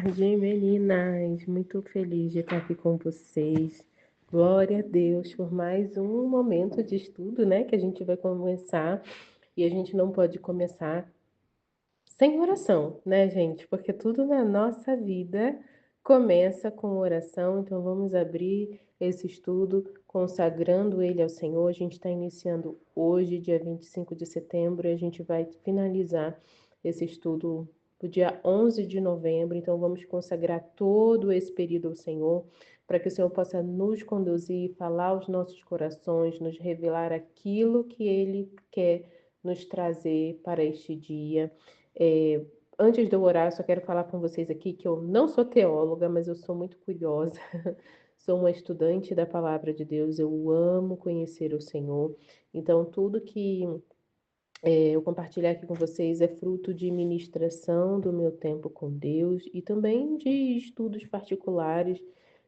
tarde, meninas. Muito feliz de estar aqui com vocês. Glória a Deus por mais um momento de estudo, né? Que a gente vai começar. E a gente não pode começar sem oração, né, gente? Porque tudo na nossa vida começa com oração. Então vamos abrir esse estudo consagrando ele ao Senhor. A gente está iniciando hoje, dia 25 de setembro, e a gente vai finalizar esse estudo no dia 11 de novembro. Então vamos consagrar todo esse período ao Senhor, para que o Senhor possa nos conduzir, falar aos nossos corações, nos revelar aquilo que Ele quer nos trazer para este dia. Antes de eu orar, só quero falar com vocês aqui que eu não sou teóloga, mas eu sou muito curiosa. Sou uma estudante da palavra de Deus, eu amo conhecer o Senhor. Então, tudo que eu compartilhar aqui com vocês é fruto de ministração do meu tempo com Deus e também de estudos particulares,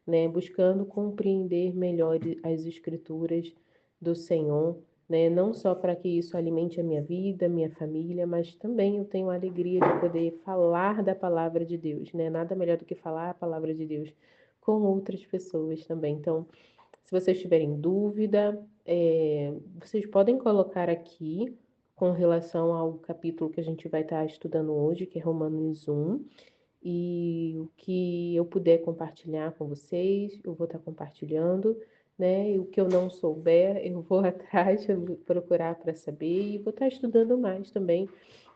né, buscando compreender melhor as escrituras do Senhor, né, não só para que isso alimente a minha vida, minha família, mas também eu tenho a alegria de poder falar da palavra de Deus, né, nada melhor do que falar a palavra de Deus com outras pessoas também. Então, se vocês tiverem dúvida, vocês podem colocar aqui com relação ao capítulo que a gente vai estar estudando hoje, que é Romanos 1, e o que eu puder compartilhar com vocês, eu vou estar compartilhando, né? E o que eu não souber, eu vou atrás, eu vou procurar para saber, e vou estar estudando mais também,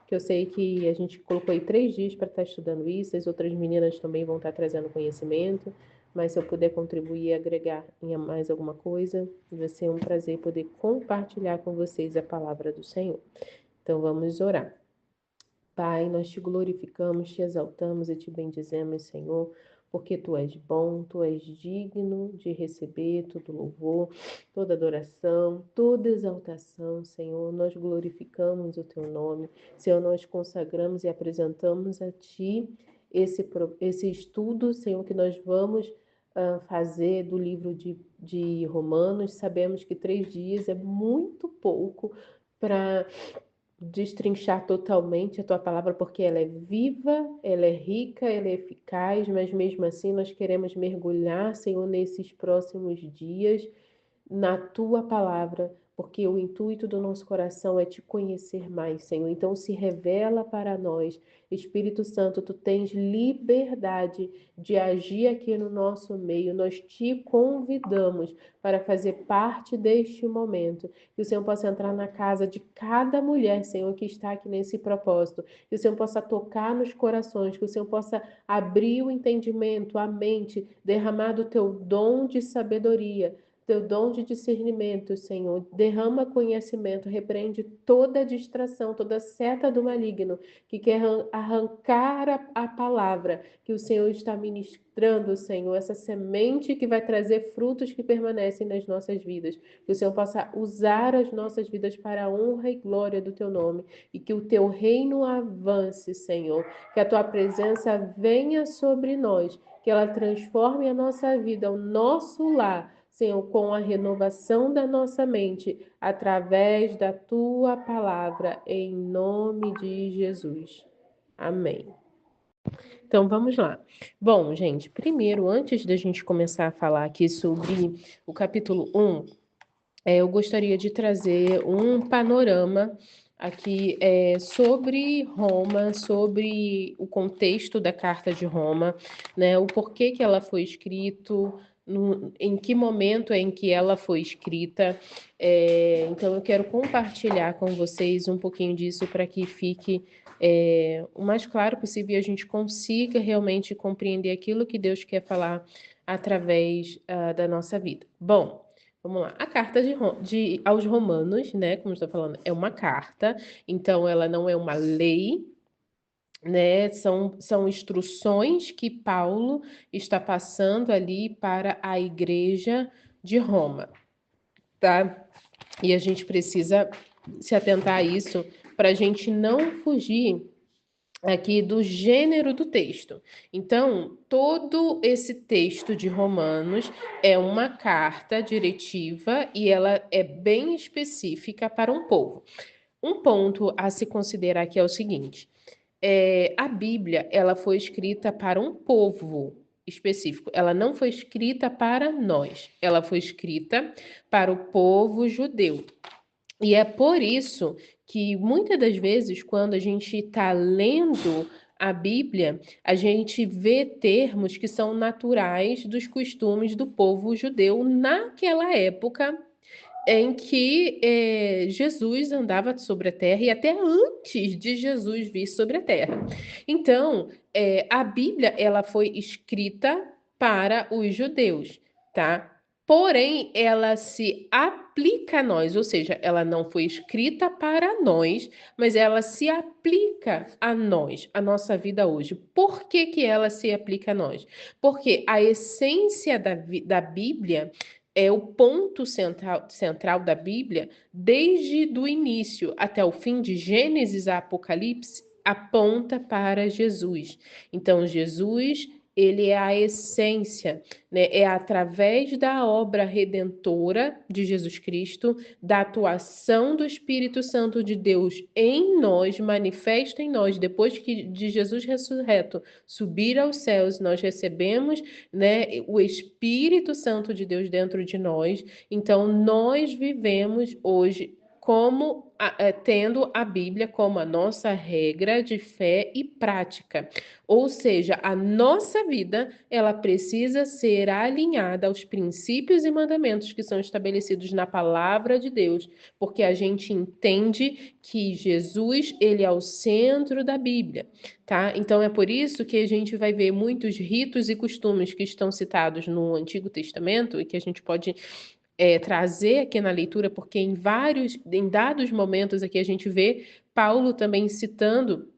que eu sei que a gente colocou aí 3 dias para estar estudando isso, as outras meninas também vão estar trazendo conhecimento, mas se eu puder contribuir e agregar em mais alguma coisa, vai ser um prazer poder compartilhar com vocês a palavra do Senhor. Então vamos orar. Pai, nós te glorificamos, te exaltamos e te bendizemos, Senhor, porque tu és bom, tu és digno de receber todo louvor, toda adoração, toda exaltação, Senhor. Nós glorificamos o teu nome, Senhor, nós consagramos e apresentamos a ti esse estudo, Senhor, que nós vamos fazer do livro de Romanos. Sabemos que 3 dias é muito pouco para destrinchar totalmente a tua palavra, porque ela é viva, ela é rica, ela é eficaz, mas mesmo assim nós queremos mergulhar, Senhor, nesses próximos dias na tua palavra, porque o intuito do nosso coração é te conhecer mais, Senhor. Então se revela para nós. Espírito Santo, tu tens liberdade de agir aqui no nosso meio. Nós te convidamos para fazer parte deste momento. Que o Senhor possa entrar na casa de cada mulher, Senhor, que está aqui nesse propósito. Que o Senhor possa tocar nos corações, que o Senhor possa abrir o entendimento, a mente, derramar do teu dom de sabedoria, teu dom de discernimento, Senhor. Derrama conhecimento, repreende toda distração, toda seta do maligno que quer arrancar a palavra que o Senhor está ministrando, Senhor, essa semente que vai trazer frutos que permanecem nas nossas vidas. Que o Senhor possa usar as nossas vidas para a honra e glória do teu nome e que o teu reino avance, Senhor. Que a tua presença venha sobre nós, que ela transforme a nossa vida, o nosso lar, Senhor, com a renovação da nossa mente, através da tua palavra, em nome de Jesus. Amém. Então vamos lá. Bom, gente, primeiro, antes da gente começar a falar aqui sobre o capítulo 1, eu gostaria de trazer um panorama aqui sobre Roma, sobre o contexto da Carta de Roma, né? O porquê que ela foi escrita, em que momento em que ela foi escrita. Então eu quero compartilhar com vocês um pouquinho disso para que fique o mais claro possível e a gente consiga realmente compreender aquilo que Deus quer falar através da nossa vida. Bom, vamos lá. A carta aos Romanos, né? Como eu estou falando, é uma carta, então ela não é uma lei, né? São instruções que Paulo está passando ali para a igreja de Roma, tá? E a gente precisa se atentar a isso para a gente não fugir aqui do gênero do texto. Então, todo esse texto de Romanos é uma carta diretiva e ela é bem específica para um povo. Um ponto a se considerar aqui é o seguinte: A Bíblia, ela foi escrita para um povo específico. Ela não foi escrita para nós. Ela foi escrita para o povo judeu. E é por isso que muitas das vezes, quando a gente está lendo a Bíblia, a gente vê termos que são naturais dos costumes do povo judeu naquela época em que Jesus andava sobre a terra e até antes de Jesus vir sobre a terra. Então, a Bíblia ela foi escrita para os judeus, tá? Porém, ela se aplica a nós, ou seja, ela não foi escrita para nós, mas ela se aplica a nós, a nossa vida hoje. Por que que ela se aplica a nós? Porque a essência da Bíblia é o ponto central da Bíblia, desde o início até o fim, de Gênesis a Apocalipse, aponta para Jesus. Então, Jesus, ele é a essência, né? É através da obra redentora de Jesus Cristo, da atuação do Espírito Santo de Deus em nós, manifesta em nós, depois que de Jesus ressurreto subir aos céus, nós recebemos, né, o Espírito Santo de Deus dentro de nós. Então, nós vivemos hoje como tendo a Bíblia como a nossa regra de fé e prática. Ou seja, a nossa vida, ela precisa ser alinhada aos princípios e mandamentos que são estabelecidos na palavra de Deus, porque a gente entende que Jesus, ele é o centro da Bíblia, tá? Então é por isso que a gente vai ver muitos ritos e costumes que estão citados no Antigo Testamento e que a gente pode trazer aqui na leitura, porque em dados momentos aqui a gente vê Paulo também citando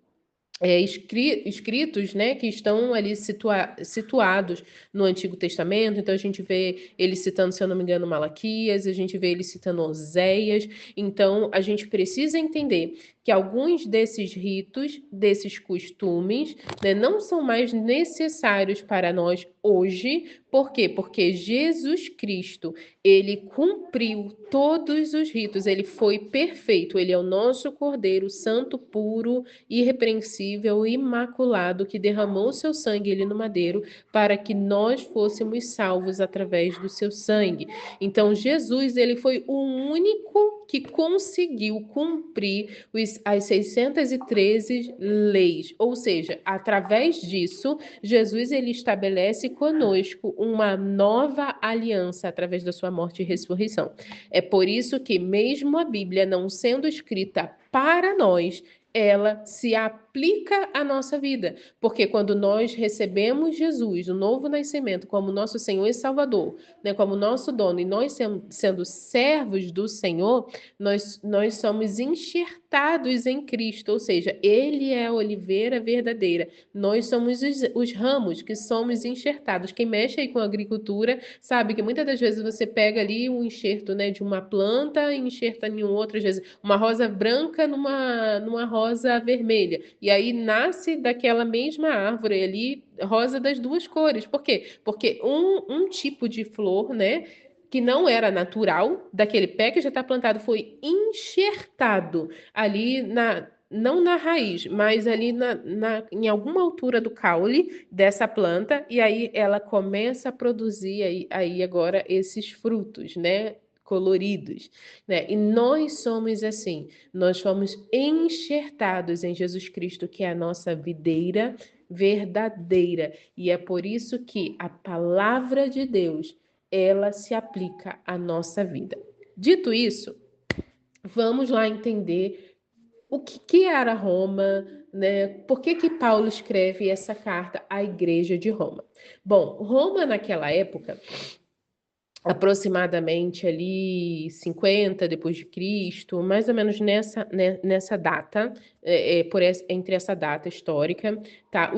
escritos, né, que estão ali situados no Antigo Testamento. Então a gente vê ele citando, se eu não me engano, Malaquias, a gente vê ele citando Oséias. Então a gente precisa entender que alguns desses ritos, desses costumes, né, não são mais necessários para nós hoje. Por quê? Porque Jesus Cristo, ele cumpriu todos os ritos, ele foi perfeito, ele é o nosso Cordeiro Santo, puro, irrepreensível, imaculado, que derramou seu sangue ali no madeiro para que nós fôssemos salvos através do seu sangue. Então, Jesus, ele foi o único que conseguiu cumprir as 613 leis, ou seja, através disso, Jesus ele estabelece conosco uma nova aliança através da sua morte e ressurreição. É por isso que, mesmo a Bíblia não sendo escrita para nós, ela se aplica à nossa vida, porque quando nós recebemos Jesus, o novo nascimento, como nosso Senhor e Salvador, né, como nosso dono, e nós sendo servos do Senhor, nós somos enxertados em Cristo, ou seja, Ele é a oliveira verdadeira, nós somos os ramos que somos enxertados. Quem mexe aí com agricultura sabe que muitas das vezes você pega ali um enxerto, né, de uma planta e enxerta em outra, às vezes uma rosa branca numa rosa vermelha. E aí nasce daquela mesma árvore ali rosa das duas cores. Por quê? Porque um tipo de flor, né, que não era natural, daquele pé que já está plantado, foi enxertado ali não na raiz, mas ali em alguma altura do caule dessa planta, e aí ela começa a produzir aí agora esses frutos, né? Coloridos, né? E nós somos assim, nós fomos enxertados em Jesus Cristo, que é a nossa videira verdadeira, e é por isso que a palavra de Deus, ela se aplica à nossa vida. Dito isso, vamos lá entender o que era Roma, né? Por que Paulo escreve essa carta à igreja de Roma? Bom, Roma naquela época, aproximadamente ali 50 depois de Cristo, mais ou menos nessa data, entre essa data histórica, tá?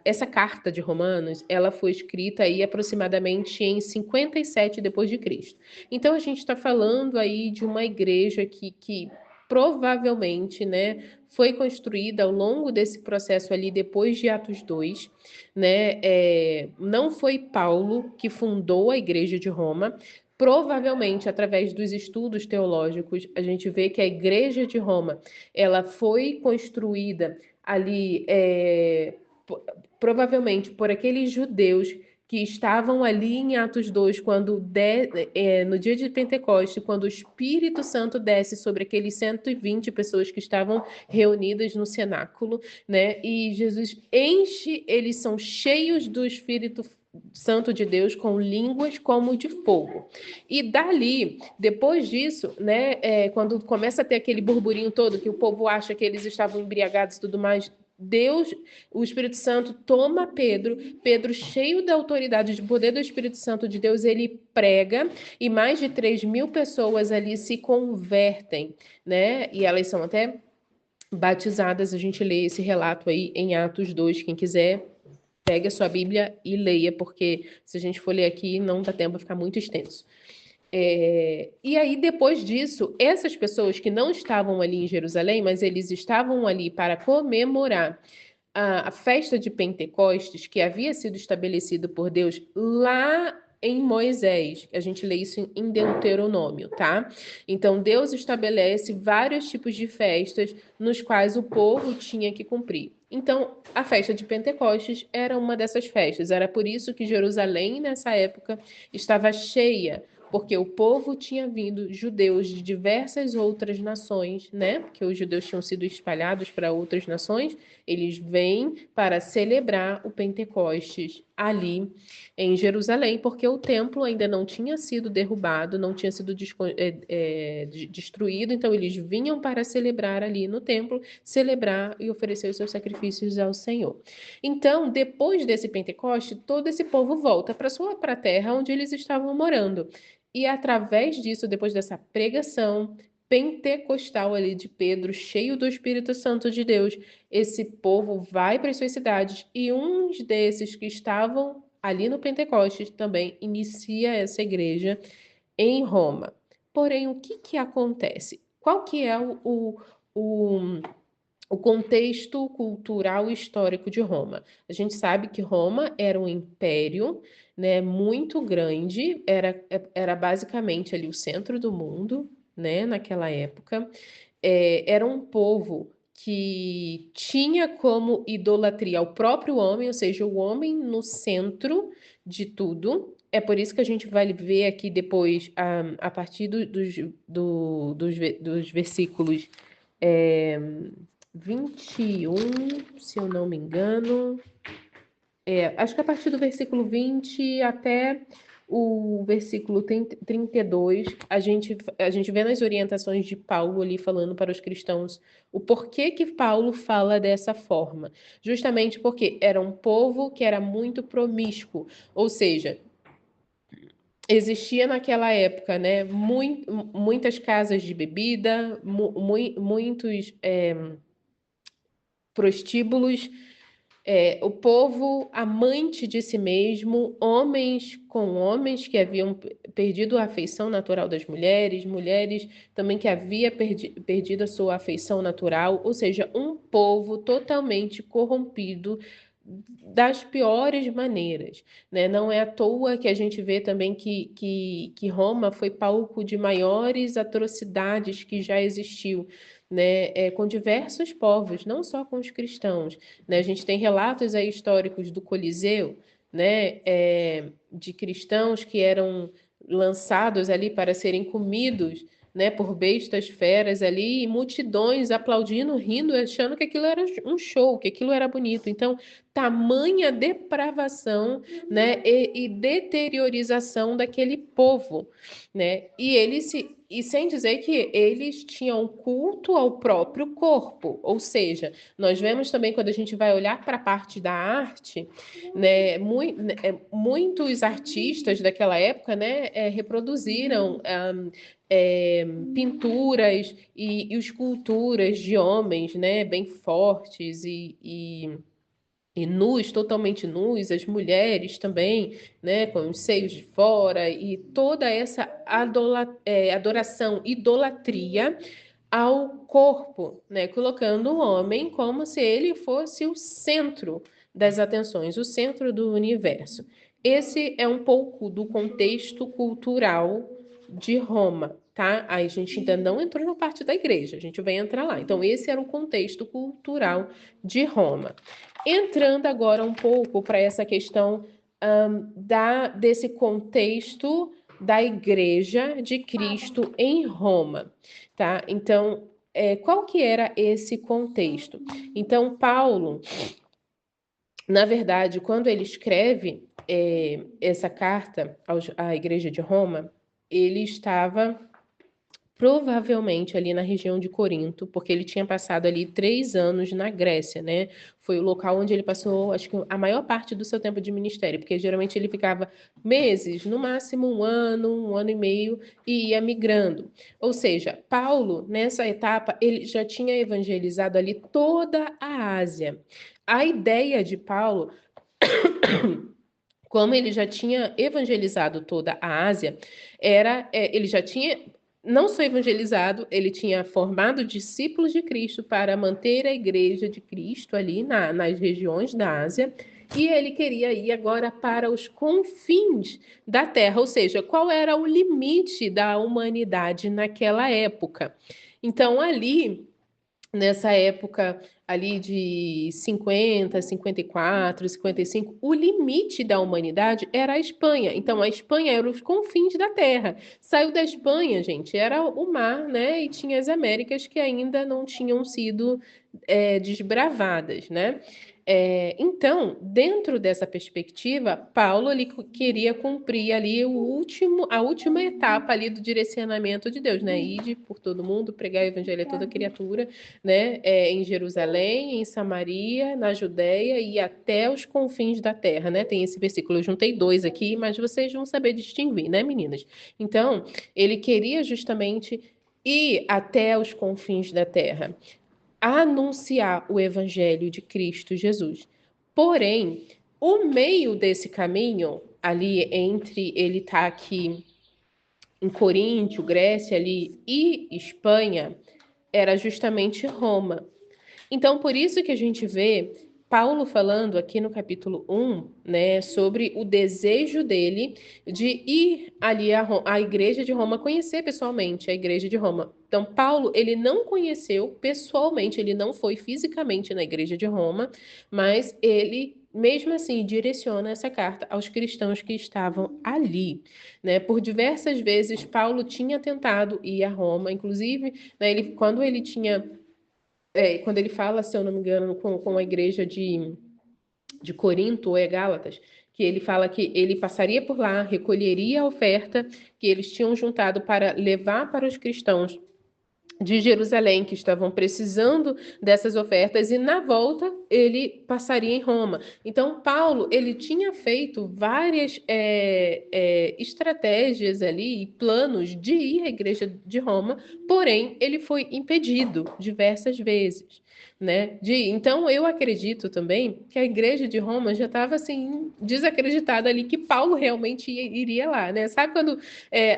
Essa carta de Romanos, ela foi escrita aí aproximadamente em 57 depois de Cristo. Então a gente está falando aí de uma igreja que provavelmente, né, foi construída ao longo desse processo ali depois de Atos 2, né? Não foi Paulo que fundou a Igreja de Roma. Provavelmente, através dos estudos teológicos, a gente vê que a Igreja de Roma, ela foi construída ali, provavelmente por aqueles judeus que estavam ali em Atos 2, no dia de Pentecoste, quando o Espírito Santo desce sobre aqueles 120 pessoas que estavam reunidas no cenáculo, né? E Jesus enche, eles são cheios do Espírito Santo de Deus com línguas como de fogo. E dali, depois disso, né, quando começa a ter aquele burburinho todo, que o povo acha que eles estavam embriagados e tudo mais, Deus, o Espírito Santo toma Pedro, cheio da autoridade de poder do Espírito Santo de Deus, ele prega e mais de 3.000 pessoas ali se convertem, né? E elas são até batizadas. A gente lê esse relato aí em Atos 2. Quem quiser, pegue a sua Bíblia e leia, porque se a gente for ler aqui, não dá tempo, vai ficar muito extenso. E aí, depois disso, essas pessoas que não estavam ali em Jerusalém, mas eles estavam ali para comemorar a festa de Pentecostes, que havia sido estabelecida por Deus lá em Moisés. A gente lê isso em Deuteronômio, tá? Então, Deus estabelece vários tipos de festas nos quais o povo tinha que cumprir. Então, a festa de Pentecostes era uma dessas festas. Era por isso que Jerusalém, nessa época, estava cheia, porque o povo tinha vindo, judeus de diversas outras nações, né? Porque os judeus tinham sido espalhados para outras nações, eles vêm para celebrar o Pentecostes ali em Jerusalém, porque o templo ainda não tinha sido derrubado, não tinha sido destruído, então eles vinham para celebrar ali no templo, celebrar e oferecer os seus sacrifícios ao Senhor. Então, depois desse Pentecoste, todo esse povo volta para a terra onde eles estavam morando. E através disso, depois dessa pregação pentecostal ali de Pedro, cheio do Espírito Santo de Deus, esse povo vai para as suas cidades e uns desses que estavam ali no Pentecostes também inicia essa igreja em Roma. Porém, o que acontece? Qual que é o, o contexto cultural e histórico de Roma? A gente sabe que Roma era um império, né, muito grande, era basicamente ali o centro do mundo, né, naquela época. Era um povo que tinha como idolatria o próprio homem, ou seja, o homem no centro de tudo. É por isso que a gente vai ver aqui depois, a partir dos versículos 21, se eu não me engano. Acho que a partir do versículo 20 até o versículo 32, a gente vê nas orientações de Paulo ali falando para os cristãos o porquê que Paulo fala dessa forma. Justamente porque era um povo que era muito promíscuo, ou seja, existia naquela época, né, muitas casas de bebida, muitos prostíbulos, o povo amante de si mesmo, homens com homens que haviam perdido a afeição natural das mulheres, mulheres também que havia perdido a sua afeição natural, ou seja, um povo totalmente corrompido das piores maneiras, né? Não é à toa que a gente vê também que Roma foi palco de maiores atrocidades que já existiu, né? Com diversos povos, não só com os cristãos, né? A gente tem relatos aí históricos do Coliseu, né? De cristãos que eram lançados ali para serem comidos, né, por bestas feras ali, e multidões aplaudindo, rindo, achando que aquilo era um show, que aquilo era bonito. Então, tamanha depravação, né, e deteriorização daquele povo, né? E sem dizer que eles tinham culto ao próprio corpo, ou seja, nós vemos também quando a gente vai olhar para a parte da arte, né, muitos artistas daquela época, né, reproduziram pinturas e esculturas de homens, né, bem fortes e nus, totalmente nus, as mulheres também, né, com os seios de fora, e toda essa adoração, idolatria ao corpo, né, colocando o homem como se ele fosse o centro das atenções, o centro do universo. Esse é um pouco do contexto cultural de Roma, tá? Aí a gente ainda não entrou na parte da igreja, a gente vai entrar lá. Então, esse era o contexto cultural de Roma. Entrando agora um pouco para essa questão desse contexto da Igreja de Cristo em Roma, tá? Então, qual que era esse contexto? Então, Paulo, na verdade, quando ele escreve essa carta à Igreja de Roma, ele estava provavelmente ali na região de Corinto, porque ele tinha passado ali 3 anos na Grécia, né? Foi o local onde ele passou, acho que a maior parte do seu tempo de ministério, porque geralmente ele ficava meses, no máximo um ano e meio, e ia migrando. Ou seja, Paulo, nessa etapa, ele já tinha evangelizado ali toda a Ásia. A ideia de Paulo, como ele já tinha evangelizado toda a Ásia, ele já tinha não só evangelizado, ele tinha formado discípulos de Cristo para manter a igreja de Cristo ali nas regiões da Ásia, e ele queria ir agora para os confins da terra, ou seja, qual era o limite da humanidade naquela época. Então, ali nessa época ali de 50, 54, 55, o limite da humanidade era a Espanha. Então, a Espanha era os confins da Terra. Saiu da Espanha, gente, era o mar, né? E tinha as Américas que ainda não tinham sido desbravadas, né? Então, dentro dessa perspectiva, Paulo ele queria cumprir ali a última etapa ali do direcionamento de Deus, né? Ide por todo mundo, pregar o evangelho a toda criatura, né? Em Jerusalém, em Samaria, na Judéia e até os confins da terra, né? Tem esse versículo, eu juntei dois aqui, mas vocês vão saber distinguir, né, meninas? Então, ele queria justamente ir até os confins da terra, anunciar o evangelho de Cristo Jesus. Porém, o meio desse caminho, ali entre ele estar aqui em Coríntio, Grécia ali e Espanha, era justamente Roma. Então, por isso que a gente vê Paulo falando aqui no capítulo 1, né, sobre o desejo dele de ir ali à igreja de Roma, conhecer pessoalmente a igreja de Roma. Então, Paulo, ele não conheceu pessoalmente, ele não foi fisicamente na igreja de Roma, mas ele mesmo assim, direciona essa carta aos cristãos que estavam ali, né? Por diversas vezes, Paulo tinha tentado ir a Roma, inclusive, né, quando ele fala, se eu não me engano, com a igreja de Corinto ou Gálatas, que ele fala que ele passaria por lá, recolheria a oferta que eles tinham juntado para levar para os cristãos de Jerusalém que estavam precisando dessas ofertas e na volta ele passaria em Roma. Então Paulo ele tinha feito várias estratégias ali e planos de ir à igreja de Roma, porém ele foi impedido diversas vezes. Né? Então eu acredito também que a igreja de Roma já estava assim desacreditada ali que Paulo realmente iria lá, né? Sabe quando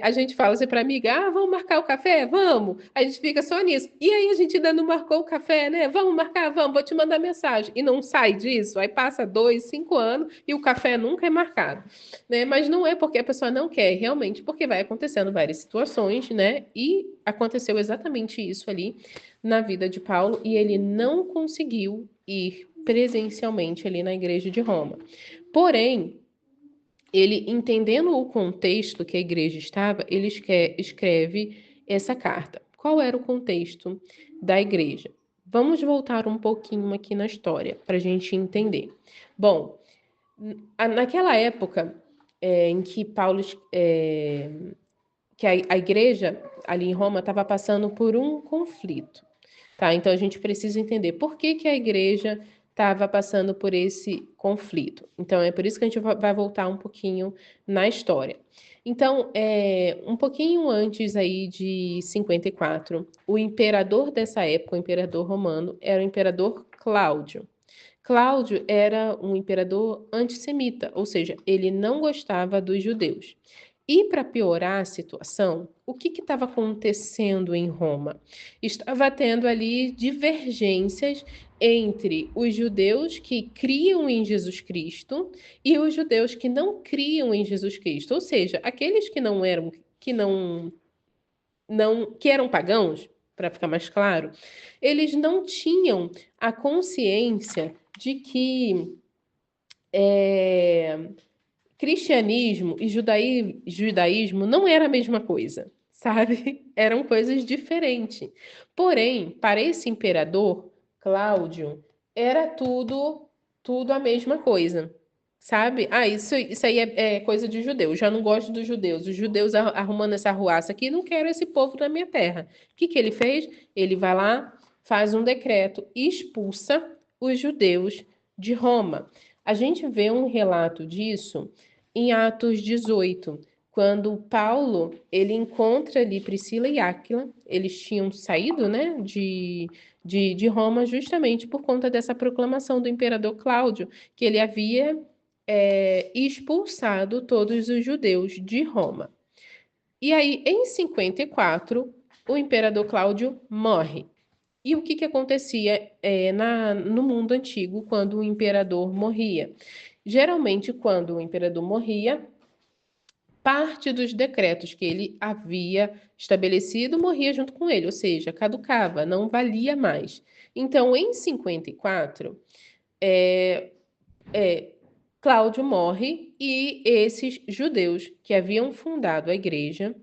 a gente fala assim para amiga, vamos marcar o café? Vamos. A gente fica só nisso. E aí a gente ainda não marcou o café, né? Vamos marcar? Vamos, vou te mandar mensagem. E não sai disso. Aí passa 2, 5 anos e o café nunca é marcado. Né? Mas não é porque a pessoa não quer, realmente, porque vai acontecendo várias situações, né? E aconteceu exatamente isso ali na vida de Paulo e ele não conseguiu ir presencialmente ali na igreja de Roma. Porém, ele, entendendo o contexto que a igreja estava, ele escreve essa carta. Qual era o contexto da igreja? Vamos voltar um pouquinho aqui na história para a gente entender. Bom, naquela época em que que a igreja ali em Roma estava passando por um conflito, tá? Então a gente precisa entender por que a igreja estava passando por esse conflito. Então é por isso que a gente vai voltar um pouquinho na história. Então, um pouquinho antes aí de 54, o imperador dessa época, o imperador romano, era o imperador Cláudio. Cláudio era um imperador antissemita, ou seja, ele não gostava dos judeus. E para piorar a situação, o que estava acontecendo em Roma? Estava tendo ali divergências entre os judeus que criam em Jesus Cristo e os judeus que não criam em Jesus Cristo, ou seja, aqueles que não que eram pagãos, para ficar mais claro, eles não tinham a consciência de que cristianismo e judaísmo não era a mesma coisa, sabe? Eram coisas diferentes. Porém, para esse imperador, Cláudio, era tudo a mesma coisa. Sabe? Ah, isso aí é coisa de judeu. Já não gosto dos judeus. Os judeus arrumando essa arruaça aqui, não quero esse povo na minha terra. O que que ele fez? Ele vai lá, faz um decreto, expulsa os judeus de Roma. A gente vê um relato disso em Atos 18, quando Paulo ele encontra ali Priscila e Áquila. Eles tinham saído, né, de Roma justamente por conta dessa proclamação do imperador Cláudio, que ele havia expulsado todos os judeus de Roma. E aí, em 54, o imperador Cláudio morre. E o que, que acontecia no mundo antigo quando o imperador morria? Geralmente, quando o imperador morria, parte dos decretos que ele havia estabelecido morria junto com ele, ou seja, caducava, não valia mais. Então, em 54, Cláudio morre e esses judeus que haviam fundado a igreja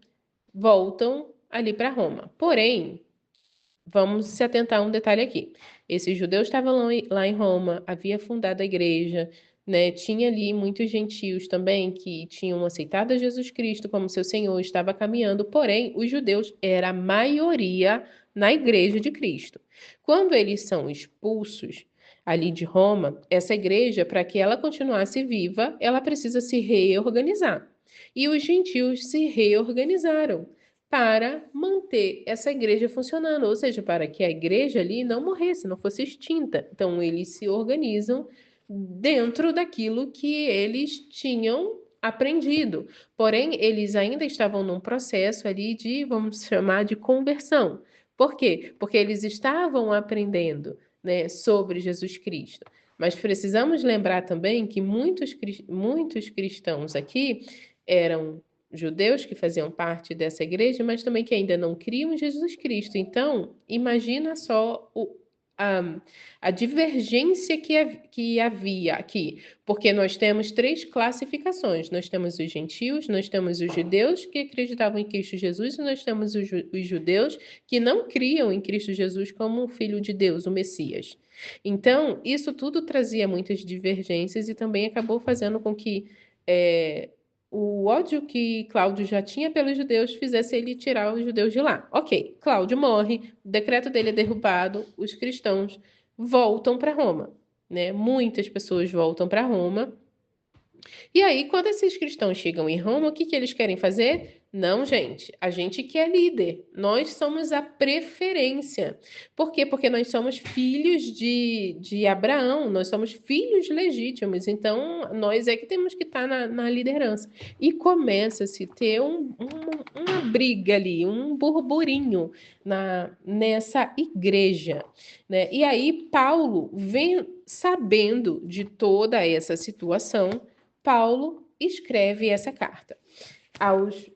voltam ali para Roma. Porém, vamos se atentar a um detalhe aqui. Esses judeus estavam lá em Roma, havia fundado a igreja, né? Tinha ali muitos gentios também que tinham aceitado a Jesus Cristo como seu Senhor, estava caminhando, porém, os judeus era a maioria na igreja de Cristo. Quando eles são expulsos ali de Roma, essa igreja, para que ela continuasse viva, ela precisa se reorganizar. E os gentios se reorganizaram para manter essa igreja funcionando, ou seja, para que a igreja ali não morresse, não fosse extinta. Então, eles se organizam dentro daquilo que eles tinham aprendido. Porém, eles ainda estavam num processo ali de, vamos chamar de conversão. Por quê? Porque eles estavam aprendendo, né, sobre Jesus Cristo. Mas precisamos lembrar também que muitos cristãos aqui eram judeus que faziam parte dessa igreja, mas também que ainda não criam em Jesus Cristo. Então, imagina só a, a divergência que havia aqui, porque nós temos três classificações: nós temos os gentios, nós temos os judeus que acreditavam em Cristo Jesus, e nós temos os judeus que não criam em Cristo Jesus como o Filho de Deus, o Messias. Então, isso tudo trazia muitas divergências e também acabou fazendo com que o ódio que Cláudio já tinha pelos judeus fizesse ele tirar os judeus de lá. Ok, Cláudio morre, o decreto dele é derrubado, os cristãos voltam para Roma, né? Muitas pessoas voltam para Roma. E aí, quando esses cristãos chegam em Roma, o que que eles querem fazer? Não, gente, a gente que é líder, nós somos a preferência. Por quê? Porque nós somos filhos de Abraão, nós somos filhos legítimos, então nós é que temos que estar na liderança. E começa-se a ter uma briga ali, um burburinho nessa igreja, né? E aí Paulo vem sabendo de toda essa situação. Paulo escreve essa carta aos,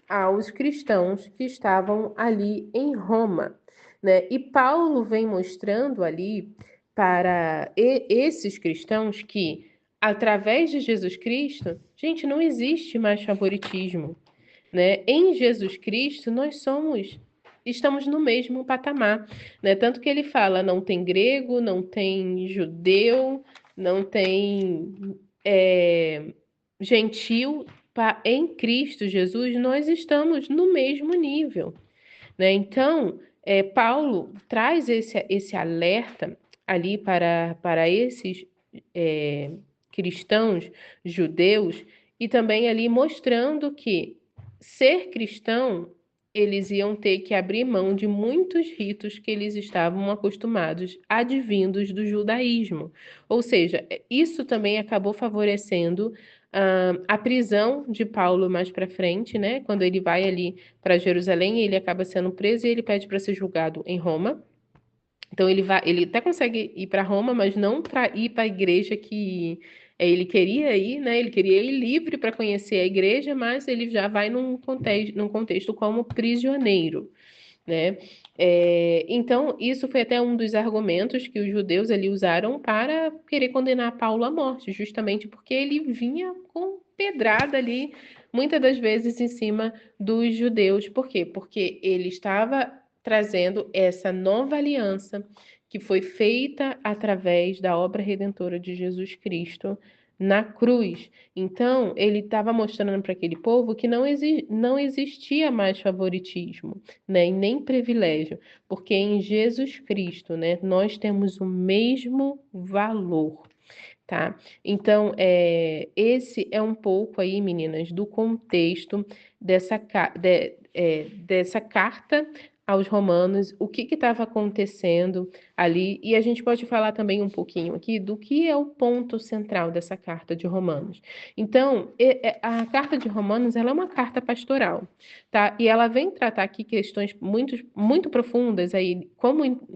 aos cristãos que estavam ali em Roma, né? E Paulo vem mostrando ali para esses cristãos que, através de Jesus Cristo, gente, não existe mais favoritismo, né? Em Jesus Cristo, estamos no mesmo patamar, né? Tanto que ele fala, não tem grego, não tem judeu, não tem gentil, em Cristo Jesus, nós estamos no mesmo nível, né? Então, Paulo traz esse alerta ali para esses cristãos judeus e também ali mostrando que ser cristão, eles iam ter que abrir mão de muitos ritos que eles estavam acostumados, advindos do judaísmo. Ou seja, isso também acabou favorecendo a prisão de Paulo mais para frente, né? Quando ele vai ali para Jerusalém, ele acaba sendo preso e ele pede para ser julgado em Roma. Então ele até consegue ir para Roma, mas não para ir para a igreja Ele queria ir, né? Ele queria ir livre para conhecer a igreja, mas ele já vai num contexto como prisioneiro, né? Então, isso foi até um dos argumentos que os judeus ali usaram para querer condenar Paulo à morte, justamente porque ele vinha com pedrada ali, muitas das vezes em cima dos judeus. Por quê? Porque ele estava trazendo essa nova aliança que foi feita através da obra redentora de Jesus Cristo na cruz. Então, ele estava mostrando para aquele povo que não existia mais favoritismo, né, e nem privilégio, porque em Jesus Cristo, né, nós temos o mesmo valor, tá? Então, esse é um pouco aí, meninas, do contexto dessa carta aos Romanos, o que estava acontecendo ali, e a gente pode falar também um pouquinho aqui do que é o ponto central dessa carta de Romanos. Então, a carta de Romanos, ela é uma carta pastoral, tá? E ela vem tratar aqui questões muito profundas aí,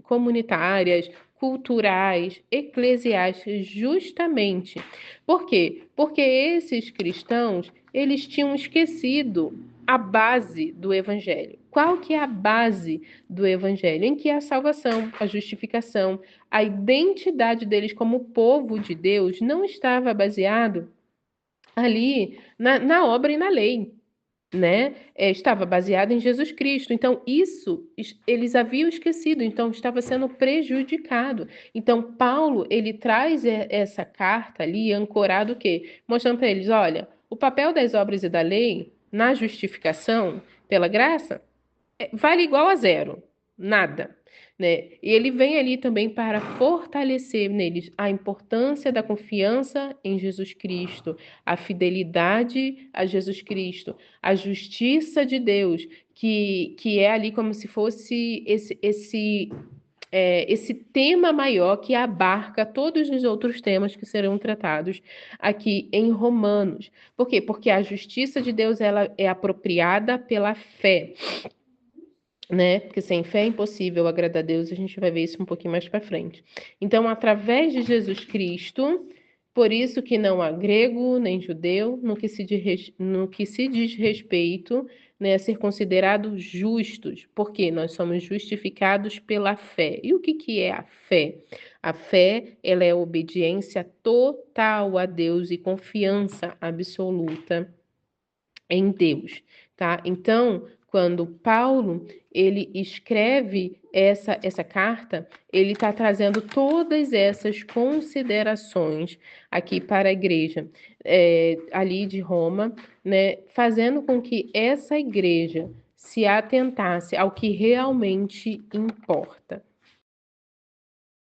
comunitárias, culturais, eclesiais, justamente. Por quê? Porque esses cristãos, eles tinham esquecido a base do evangelho. Qual que é a base do evangelho? Em que é a salvação, a justificação, a identidade deles como povo de Deus não estava baseado ali na obra e na lei, né? Estava baseado em Jesus Cristo. Então, isso eles haviam esquecido, então estava sendo prejudicado. Então, Paulo, ele traz essa carta ali, ancorado o quê? Mostrando para eles, olha, o papel das obras e da lei na justificação pela graça vale igual a zero, nada, né? E ele vem ali também para fortalecer neles a importância da confiança em Jesus Cristo, a fidelidade a Jesus Cristo, a justiça de Deus, que é ali como se fosse esse tema maior que abarca todos os outros temas que serão tratados aqui em Romanos. Por quê? Porque a justiça de Deus ela é apropriada pela fé, né? Porque sem fé é impossível agradar a Deus, a gente vai ver isso um pouquinho mais para frente. Então, através de Jesus Cristo, por isso que não há grego nem judeu, no que se diz respeito, né, a ser considerados justos, porque nós somos justificados pela fé. E o que é a fé? A fé, ela é obediência total a Deus e confiança absoluta em Deus, tá? Então, quando Paulo ele escreve essa carta, ele está trazendo todas essas considerações aqui para a igreja ali de Roma, né? Fazendo com que essa igreja se atentasse ao que realmente importa,